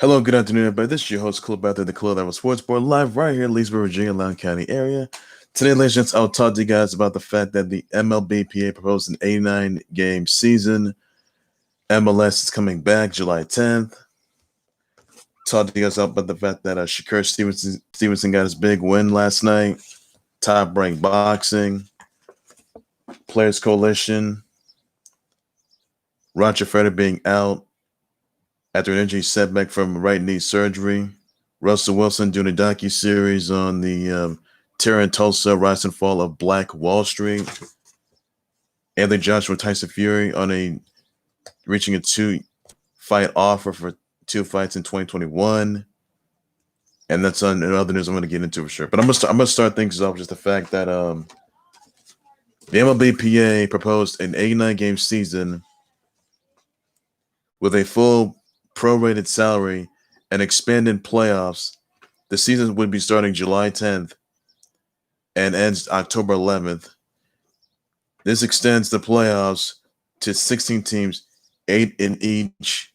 Hello, good afternoon, everybody. This is your host, Club out there, the Club that was Sports Board, live right here in Leesburg, Virginia, Loudoun County area. Today, ladies and gents, I'll talk to you guys about the fact that the MLBPA proposed an 89-game season. MLS is coming back July 10th. Talk to you guys about the fact that Shakur Stevenson got his big win last night. Top Rank Boxing, Players Coalition, Roger Federer being out after an injury setback from right knee surgery. Russell Wilson doing a docu-series on the terror in Tulsa, rise and fall of Black Wall Street. Anthony Joshua, Tyson Fury reaching a 2-fight offer for 2 fights in 2021. And that's on other news I'm going to get into for sure. But I'm gonna start things off with just the fact that the MLBPA proposed an 89-game season with a full prorated salary and expanded playoffs. The season would be starting July 10th and ends October 11th. This extends the playoffs to 16 teams, 8 in each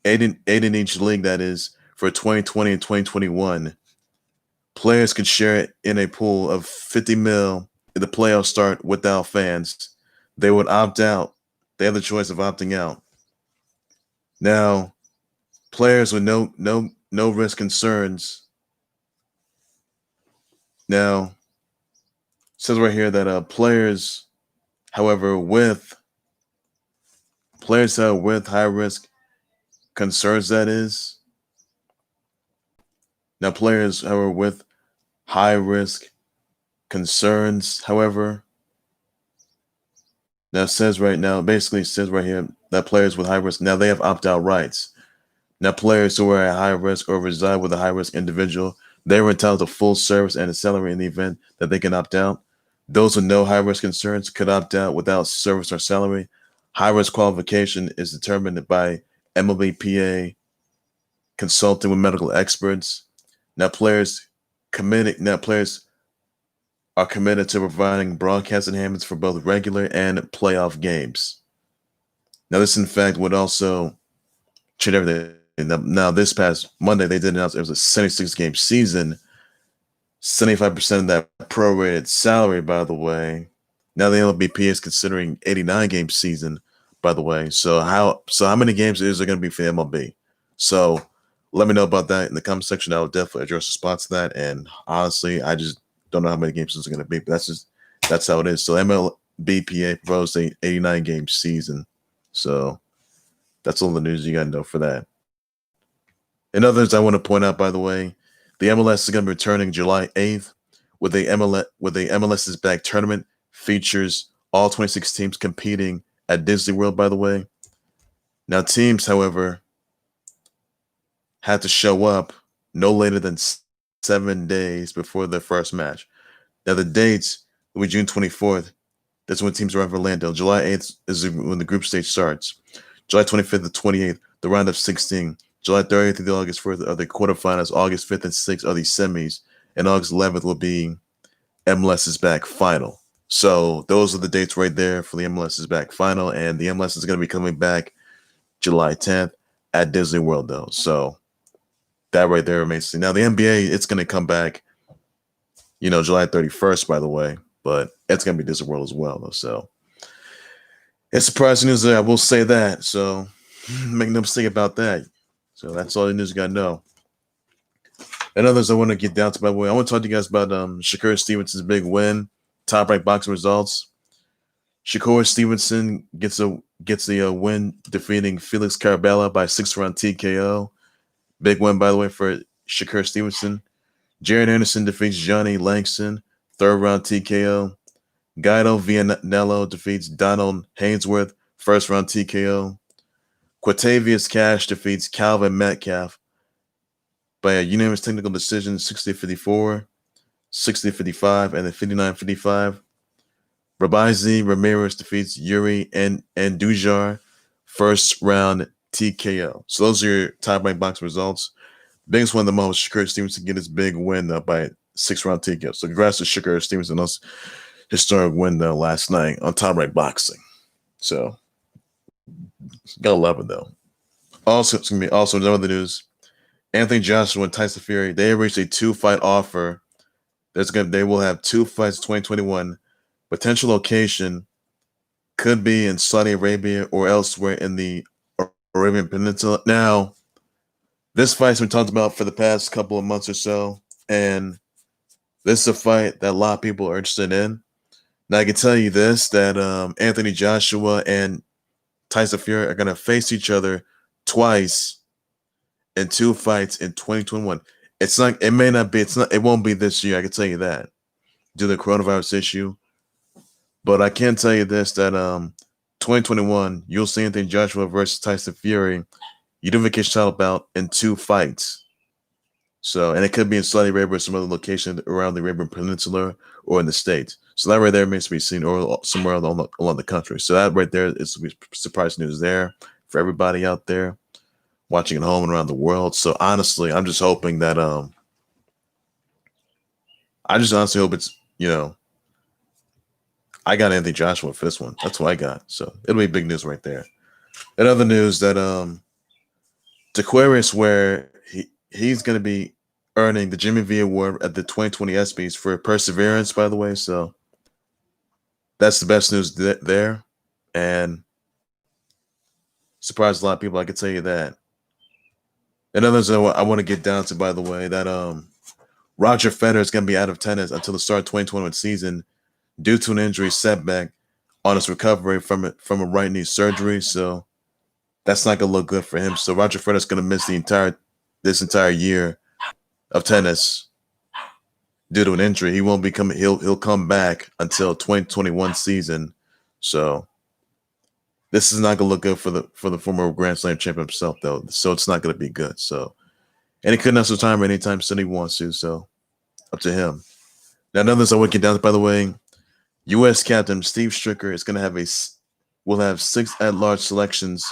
league, that is, for 2020 and 2021. Players could share in a pool of 50 mil if the playoffs start without fans. They would opt out. They have the choice of opting out. Now, players with no risk concerns. Now, it says right here that players, however, with high risk concerns, that is. Now, players, however, with high risk concerns, however. Now, basically says right here that players with high risk, now they have opt-out rights. Now, players who are at high risk or reside with a high-risk individual, they were entitled to full service and a salary in the event that they can opt out. Those with no high-risk concerns could opt out without service or salary. High-risk qualification is determined by MLBPA consulting with medical experts. Now, players are committed to providing broadcast enhancements for both regular and playoff games. Now, this, in fact, would also change everything. Now, this past Monday, they did announce it was a 76-game season, 75% of that prorated salary, by the way. Now, the MLBPA is considering 89-game season, by the way. So how many games is there going to be for the MLB? So let me know about that in the comment section. I will definitely address a response to that. And honestly, I just don't know how many games it's going to be, but that's how it is. So MLBPA proposed a 89-game season. So that's all the news you got to know for that. And others I want to point out, by the way, the MLS is going to be returning July 8th with a MLS is Back tournament. Features all 26 teams competing at Disney World, by the way. Now, teams, however, had to show up no later than 7 days before their first match. Now, the dates will be June 24th. That's when teams arrive in Orlando. July 8th is when the group stage starts. July 25th to 28th, the round of 16. July 30th to August 4th are the quarterfinals. August 5th and 6th are the semis. And August 11th will be MLS is Back final. So those are the dates right there for the MLS is Back final. And the MLS is going to be coming back July 10th at Disney World, though. So that right there remains to see. Now, the NBA, it's going to come back, July 31st, by the way. But it's going to be Disney World as well, though. So it's surprising news there. I will say that. So make no mistake about that. So that's all the news you got to know. And others I want to get down to, by the way. I want to talk to you guys about Shakur Stevenson's big win, top rank boxing results. Shakur Stevenson gets a win defeating Felix Caraballo by 6-round TKO. Big win, by the way, for Shakur Stevenson. Jared Anderson defeats Johnny Langston, 3rd-round TKO. Guido Vianello defeats Donald Hainsworth, 1st-round TKO. Quatavius Cash defeats Calvin Metcalf by a unanimous technical decision, 60-54, 60-55, and then 59-55. Rabizi Ramirez defeats Yuri Andujar, 1st-round TKO. So those are your top-ranked boxing results. Biggest one of them all was Shakur Stevenson get his big win by 6-round TKO. So congrats to Shakur Stevenson on his historic win last night on top-ranked boxing. So gotta love it, though. Also, it's gonna be also in other news. Anthony Joshua and Tyson Fury, they reached a 2-fight offer. They will have 2 fights in 2021. Potential location could be in Saudi Arabia or elsewhere in the Arabian Peninsula. Now, this fight's been talked about for the past couple of months or so, and this is a fight that a lot of people are interested in. Now, I can tell you this, that Anthony Joshua and Tyson Fury are going to face each other twice in 2 fights in 2021. It's not. It may not be. It's not. It won't be this year. I can tell you that due to the coronavirus issue. But I can tell you this: that 2021, you'll see Anthony Joshua versus Tyson Fury, unification title bout in 2 fights. So, and it could be in Saudi Arabia or some other location around the Arabian Peninsula or in the States. So that right there remains to be seen, or somewhere along the country. So that right there is surprise news there for everybody out there watching at home and around the world. So honestly, I'm just hoping that I just honestly hope it's, I got Anthony Joshua for this one. That's what I got. So it'll be big news right there. And other news that Aquarius, where he's going to be earning the Jimmy V Award at the 2020 ESPYs for perseverance, by the way. So that's the best news there. And surprised a lot of people, I can tell you that. And others I want to get down to, by the way, that Roger Federer is going to be out of tennis until the start of 2021 season due to an injury setback on his recovery from a right knee surgery. So that's not going to look good for him. So Roger Federer is going to miss this entire year of tennis due to an injury. He won't become. He'll come back until 2021 season. So this is not going to look good for the former Grand Slam champion himself, though. So it's not going to be good. So, and he couldn't have some time anytime soon he wants to. So up to him. Now, another thing I want to get down to, by the way, U.S. captain Steve Stricker is going to will have 6 at-large selections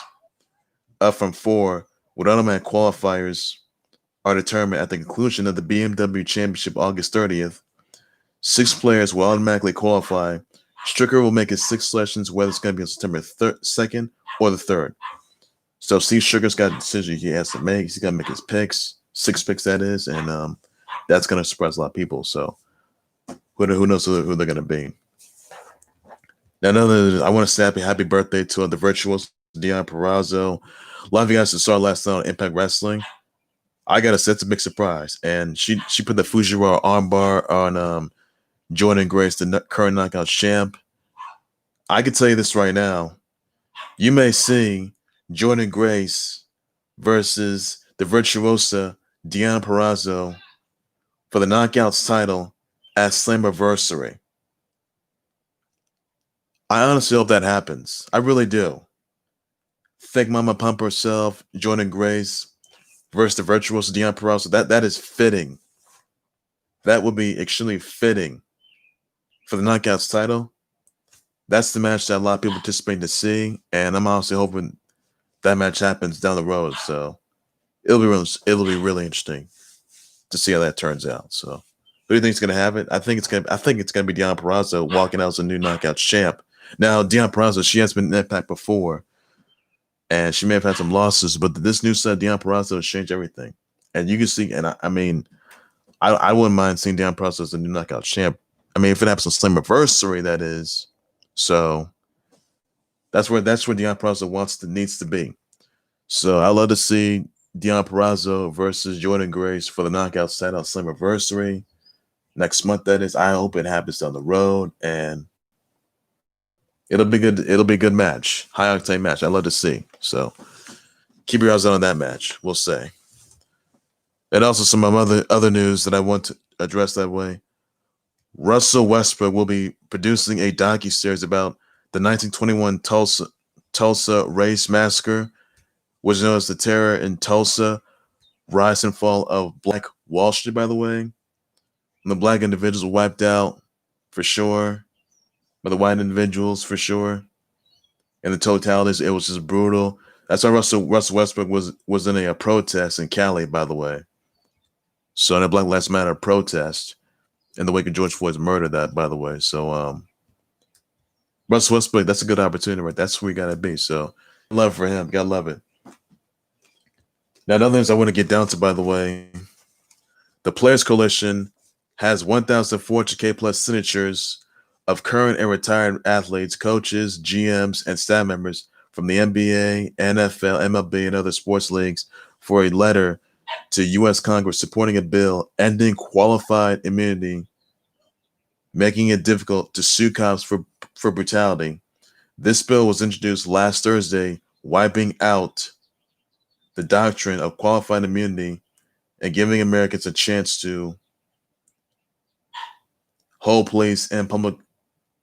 up from 4, with automatic qualifiers are determined at the conclusion of the BMW Championship August 30th. 6 players will automatically qualify. Stricker will make his 6 selections, whether it's going to be on September 2nd or the 3rd. So Steve Stricker's got a decision he has to make. He's got to make his picks, 6 picks that is, and that's going to surprise a lot of people. So who knows who they're going to be. Now, I want to say happy birthday to the virtuoso Deonna Purrazzo. A lot of you guys saw last night on Impact Wrestling. I got to say it's a big surprise, and she put the Fujiwara armbar on Jordan Grace, the current knockout champ. I can tell you this right now: you may see Jordan Grace versus the virtuosa Deonna Purrazzo for the knockouts title at Slammiversary. I honestly hope that happens. I really do. Fake Mama Pump herself, Jordan Grace versus the virtuoso Deonna Purrazzo. That is fitting. That would be extremely fitting for the knockouts title. That's the match that a lot of people anticipate to see, and I'm honestly hoping that match happens down the road. So it'll be really interesting to see how that turns out. So who do you think is going to have it? I think it's going to be Deonna Purrazzo walking out as a new knockout champ. Now, Deonna Purrazzo, she has been in Impact before, and she may have had some losses, but this new set, Deonna Purrazzo, has changed everything. And you can see, and I wouldn't mind seeing Deonna Purrazzo as a new knockout champ. I mean, if it happens on Slammiversary, that is. So that's where Deonna Purrazzo needs to be. So I love to see Deonna Purrazzo versus Jordan Grace for the knockout title on Slammiversary next month. That is. I hope it happens down the road, and it'll be good. It'll be a good match, high octane match. I love to see. So keep your eyes on that match. We'll say. And also some other news that I want to address that way. Russell Westbrook will be producing a docuseries about the 1921 Tulsa race massacre, which is known as the Terror in Tulsa, Rise and Fall of Black Wall Street, by the way. And the black individuals were wiped out, for sure, by the white individuals, for sure. And the totalities, it was just brutal. That's why Russell Westbrook was in a protest in Cali, by the way. So in a Black Lives Matter protest in the wake of George Floyd's murder, that, by the way. So Russell Westbrook, that's a good opportunity, right? That's where you gotta be. So love for him. Gotta love it. Now, another things I want to get down to, by the way, the Players Coalition has 1,400K plus signatures of current and retired athletes, coaches, GMs, and staff members from the NBA, NFL, MLB, and other sports leagues for a letter to U.S. Congress supporting a bill ending qualified immunity, making it difficult to sue cops for brutality. This bill was introduced last Thursday, wiping out the doctrine of qualified immunity and giving Americans a chance to hold police and public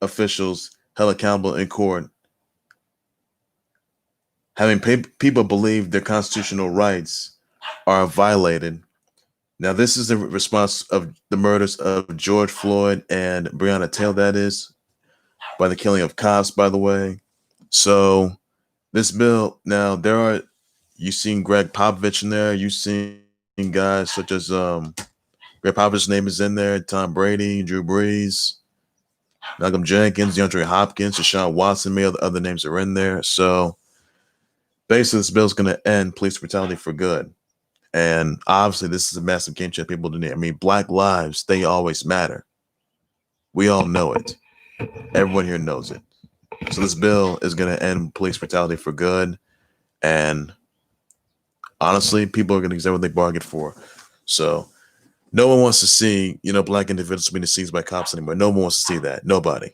officials held accountable in court, having people believe their constitutional rights are violated. Now, this is the response of the murders of George Floyd and Breonna Taylor, that is, by the killing of cops, by the way. So this bill, now you've seen Greg Popovich in there. You've seen guys such as Greg Popovich's name is in there, Tom Brady, Drew Brees, Malcolm Jenkins, DeAndre Hopkins, Deshaun Watson, many other names are in there. So basically, this bill is going to end police brutality for good. And obviously, this is a massive game changer. People didn't. I mean, Black lives, they always matter. We all know it. Everyone here knows it. So this bill is going to end police brutality for good. And honestly, people are going to get what they bargained for. So no one wants to see, Black individuals being seized by cops anymore. No one wants to see that. Nobody.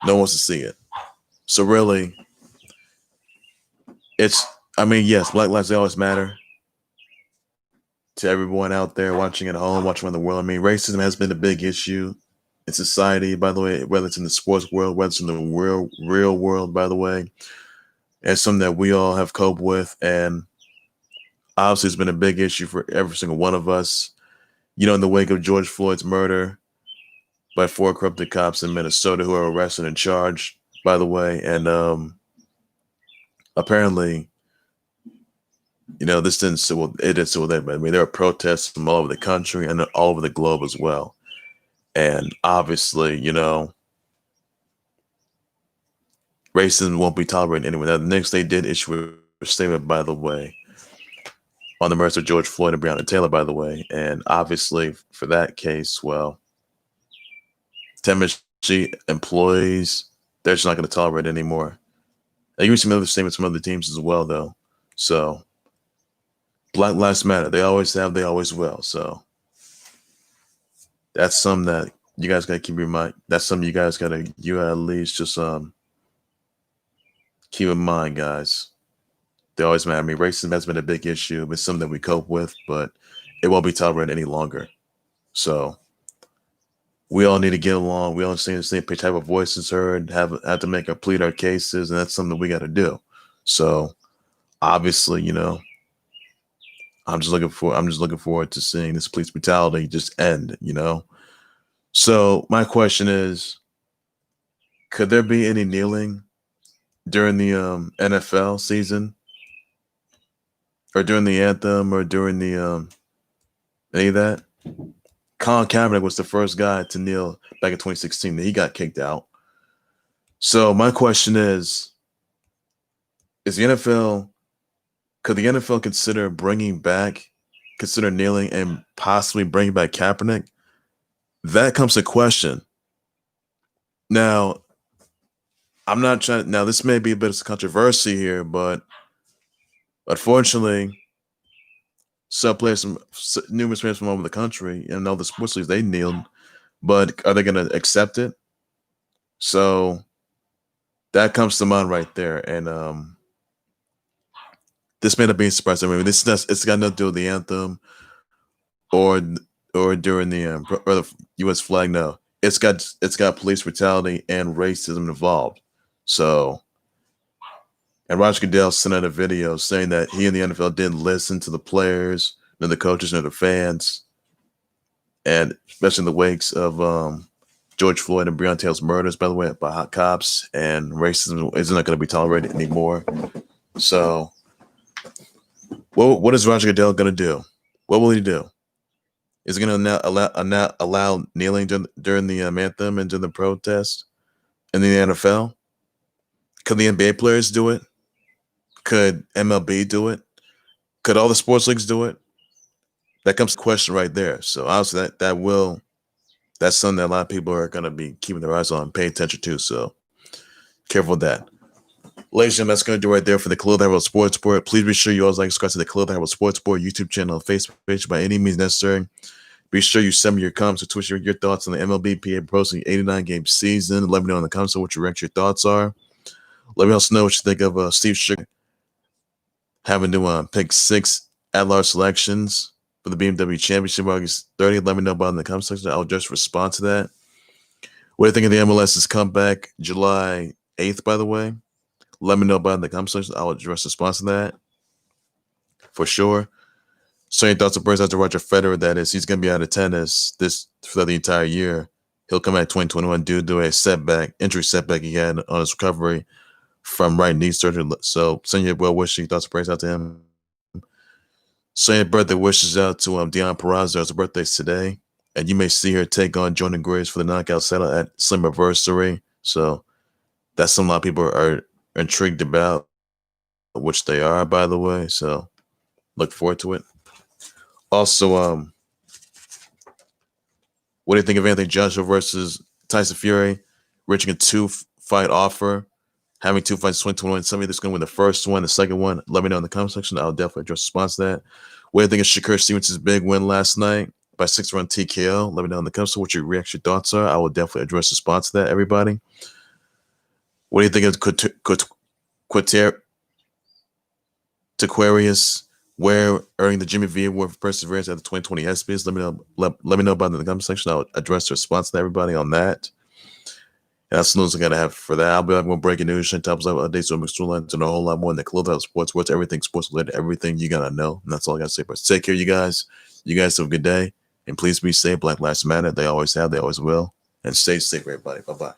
No one wants to see it. So really, yes, Black lives, they always matter. To everyone out there watching at home, watching around the world, I mean, racism has been a big issue in society, by the way, whether it's in the sports world, whether it's in the real world, by the way. It's something that we all have coped with. And obviously, it's been a big issue for every single one of us. In the wake of George Floyd's murder by 4 corrupted cops in Minnesota who are arrested and charged, by the way. And apparently, this didn't sit well. It didn't sit with everybody. I mean, there are protests from all over the country and all over the globe as well. And obviously, racism won't be tolerated anyway. Now, the next day did issue a statement, by the way, on the murders of George Floyd and Breonna Taylor, by the way. And obviously, for that case, well, Tennessee employees, they're just not going to tolerate it anymore. I hear some other statements from other teams as well, though. So, Black Lives Matter. They always have, they always will. So, that's something that you guys got to keep in mind. That's something you guys got to, at least just keep in mind, guys. They always matter. I mean, racism has been a big issue. It's something that we cope with, but it won't be tolerated any longer. So we all need to get along. We all need the same type of voices heard, have to make or plead our cases, and that's something that we got to do. So obviously, I'm just looking forward to seeing this police brutality just end, So my question is, could there be any kneeling during the NFL season? Or during the anthem, or during the any of that? Colin Kaepernick was the first guy to kneel back in 2016. He got kicked out. So my question is could the NFL consider kneeling and possibly bringing back Kaepernick? That comes to question. Now, I'm not trying. Now, this may be a bit of controversy here, but unfortunately, numerous players from all over the country and all the sports leagues, they kneeled, but are they going to accept it? So that comes to mind right there. And this may not be a surprise. I mean, it's got nothing to do with the anthem or during the U.S. flag. No, it's got police brutality and racism involved. So. And Roger Goodell sent out a video saying that he and the NFL didn't listen to the players, nor the coaches, nor the fans. And especially in the wakes of George Floyd and Breonna Taylor's murders, by the way, by hot cops, and racism isn't going to be tolerated anymore. So what is Roger Goodell going to do? What will he do? Is he going to allow kneeling during the anthem and during the protest in the NFL? Could the NBA players do it? Could MLB do it? Could all the sports leagues do it? That comes to question right there. So obviously that's something that a lot of people are going to be keeping their eyes on, pay attention to. So careful with that. Ladies and gentlemen, that's going to do right there for the Clothing Herald Sports Board. Please be sure you always like subscribe to the Clothing Herald Sports Board YouTube channel and Facebook page by any means necessary. Be sure you send me your comments or Twitch your thoughts on the MLBPA Pro 89 game season. Let me know in the comments what your thoughts are. Let me also know what you think of Steve Shakur having to pick 6 at-large selections for the BMW Championship August 30th. Let me know about it in the comment section. I'll just respond to that. What do you think of the MLS's comeback July 8th, by the way? Let me know about it in the comment section. I'll address response to that for sure. So your thoughts and prayers out to Roger Federer, that is, he's going to be out of tennis for the entire year. He'll come out in 2021 due to a injury setback he had on his recovery from right knee surgery. So send your well wishes, thoughts and prayers out to him. Send your birthday wishes out to Dion Peraza. Her birthday's today. And you may see her take on Jordan Graves for the knockout settle at Slammiversary. So that's something a lot of people are intrigued about, which they are, by the way. So look forward to it. Also, what do you think of Anthony Joshua versus Tyson Fury? Reaching a 2-fight offer, having 2 fights in 2021. Somebody that's going to win the first one, the second one. Let me know in the comment section. I'll definitely address response to that. What do you think of Shakur Stevenson's big win last night by 6-round TKO? Let me know in the comments what your reaction thoughts are. I will definitely address response to that, everybody. What do you think of Taquarius Ware earning the Jimmy V Award for Perseverance at the 2020 ESPYs? Let me know about it in the comment section. I'll address the response to everybody on that. And that's the news I gotta have for that. I'll be back with breaking news, topics, updates, on mixed storylines, and a whole lot more in the Clothing Sports, everything sports related, everything you gotta know. And that's all I gotta say. But take care, you guys. You guys have a good day, and please be safe. Black Lives Matter. They always have. They always will. And stay safe, everybody. Bye bye.